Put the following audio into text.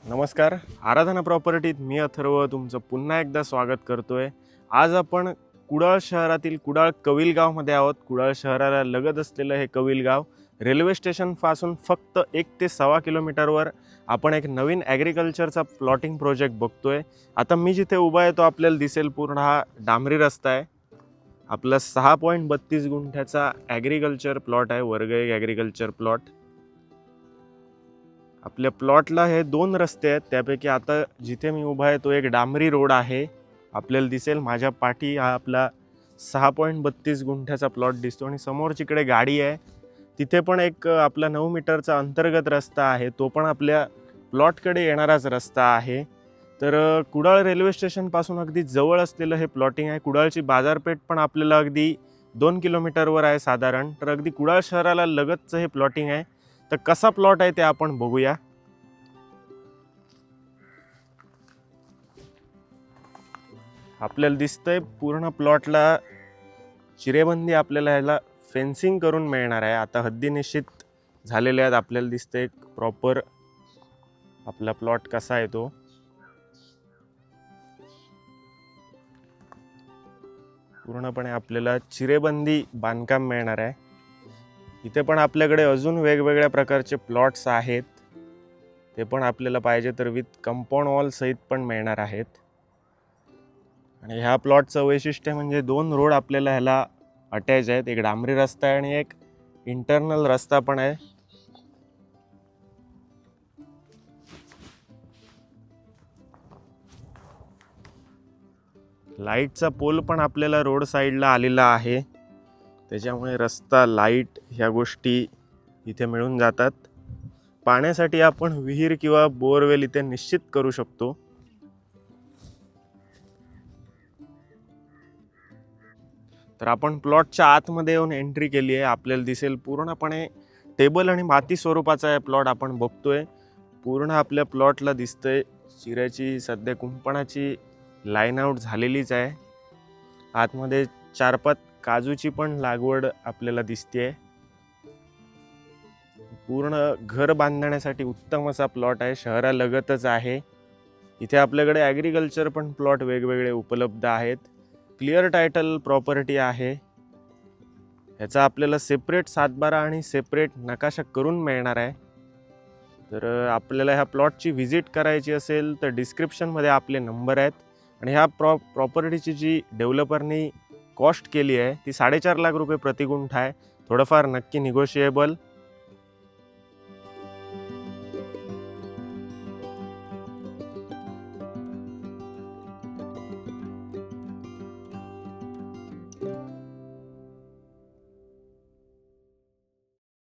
नमस्कार, आराधना प्रॉपर्टीत मी अथर्व तुमचं पुन्हा एकदा स्वागत करतोय। आज आपण कुडाळ शहरातील कुडाळ कविलगावमध्ये आहोत। कुडाळ शहराला लगत असलेलं हे कविलगाव रेल्वे स्टेशनपासून फक्त 1 ते 1.25 किलोमीटरवर आपण एक नवीन ॲग्रिकल्चरचा प्लॉटिंग प्रोजेक्ट बघतोय। आता मी जिथे उभा आहे तो आपल्याला दिसेल पूर्ण हा डांबरी रस्ता आहे। आपला 6.32 गुंठ्याचा ॲग्रिकल्चर प्लॉट आहे, वर्ग 1 ॲग्रिकल्चर प्लॉट। आपल्या प्लॉटला हे 2 रस्ते आहेत, त्यापैकी आता जिथे मी उभा आहे तो एक डांबरी रोड आहे। आपल्याला दिसेल माझ्या पाठी हा आपला 6.32 गुंठ्याचा प्लॉट दिसतो आणि समोर जिकडे गाडी आहे तिथे पण एक आपला 9 मीटरचा अंतर्गत रस्ता आहे, तो पण आपल्या प्लॉटकडे येणाराच रस्ता आहे। तर कुडाळ रेल्वे स्टेशनपासून अगदी जवळ असलेलं हे प्लॉटिंग आहे। कुडाळची बाजारपेठ पण आपल्याला अगदी 2 किलोमीटरवर आहे साधारण। तर अगदी कुडाळ शहराला लगतचं हे प्लॉटिंग आहे। तर कसा प्लॉट आहे ते आपण बघूया। आपल्याला दिसतंय पूर्ण प्लॉटला चिरेबंदी आपल्याला ह्याला फेन्सिंग करून मिळणार आहे। आता हद्दी निश्चित झालेल्या आहेत। आपल्याला दिसतंय प्रॉपर आपला प्लॉट कसा आहे तो। पूर्णपणे आपल्याला चिरेबंदी बांधकाम मिळणार आहे। इथे पण आपल्याकडे अजून वेगवेगळ्या प्रकारचे प्लॉट्स आहेत, ते पण आपल्याला पाहिजे तर विथ कंपाऊंड वॉल सहित पण मिळणार आहेत। आणि ह्या प्लॉटचं वैशिष्ट्य म्हणजे 2 रोड आपल्याला ह्याला अटॅच आहेत, एक डांबरी रस्ता आहे आणि एक इंटरनल रस्ता पण आहे। लाईटचा पोल पण आपल्याला रोड साईडला आलेला आहे, त्याच्यामुळे रस्ता लाईट ह्या गोष्टी इथे मिळून जातात। पाण्यासाठी आपण विहीर किंवा बोरवेल इथे निश्चित करू शकतो। तर आपण प्लॉटच्या आतमध्ये येऊन एंट्री केली आहे। आपल्याला दिसेल पूर्णपणे टेबल आणि माती स्वरूपाचा आहे प्लॉट आपण बघतोय। पूर्ण आपल्या प्लॉटला दिसतंय चिऱ्याची सध्या कुंपणाची लाईन आउट झालेलीच आहे। आतमध्ये 4-5 काजूची पण लागवड आपल्याला दिसते। पूर्ण घर बांधण्यासाठी उत्तम असा प्लॉट आहे, शहरालगतच आहे। इथे आपल्याकडे ॲग्रिकल्चर पण प्लॉट वेगवेगळे उपलब्ध आहेत। क्लिअर टायटल प्रॉपर्टी आहे। ह्याचा आपल्याला सेपरेट 7/12 आणि सेपरेट नकाशा करून मिळणार आहे। तर आपल्याला ह्या प्लॉटची व्हिजिट करायची असेल तर डिस्क्रिप्शनमध्ये आपले नंबर आहेत। आणि ह्या प्रॉपर्टीची जी डेव्हलपरनी कॉस्ट केली आहे ती 4.5 लाख रुपये प्रति गुंठा आहे। थोडंफार नक्की निगोशिएबल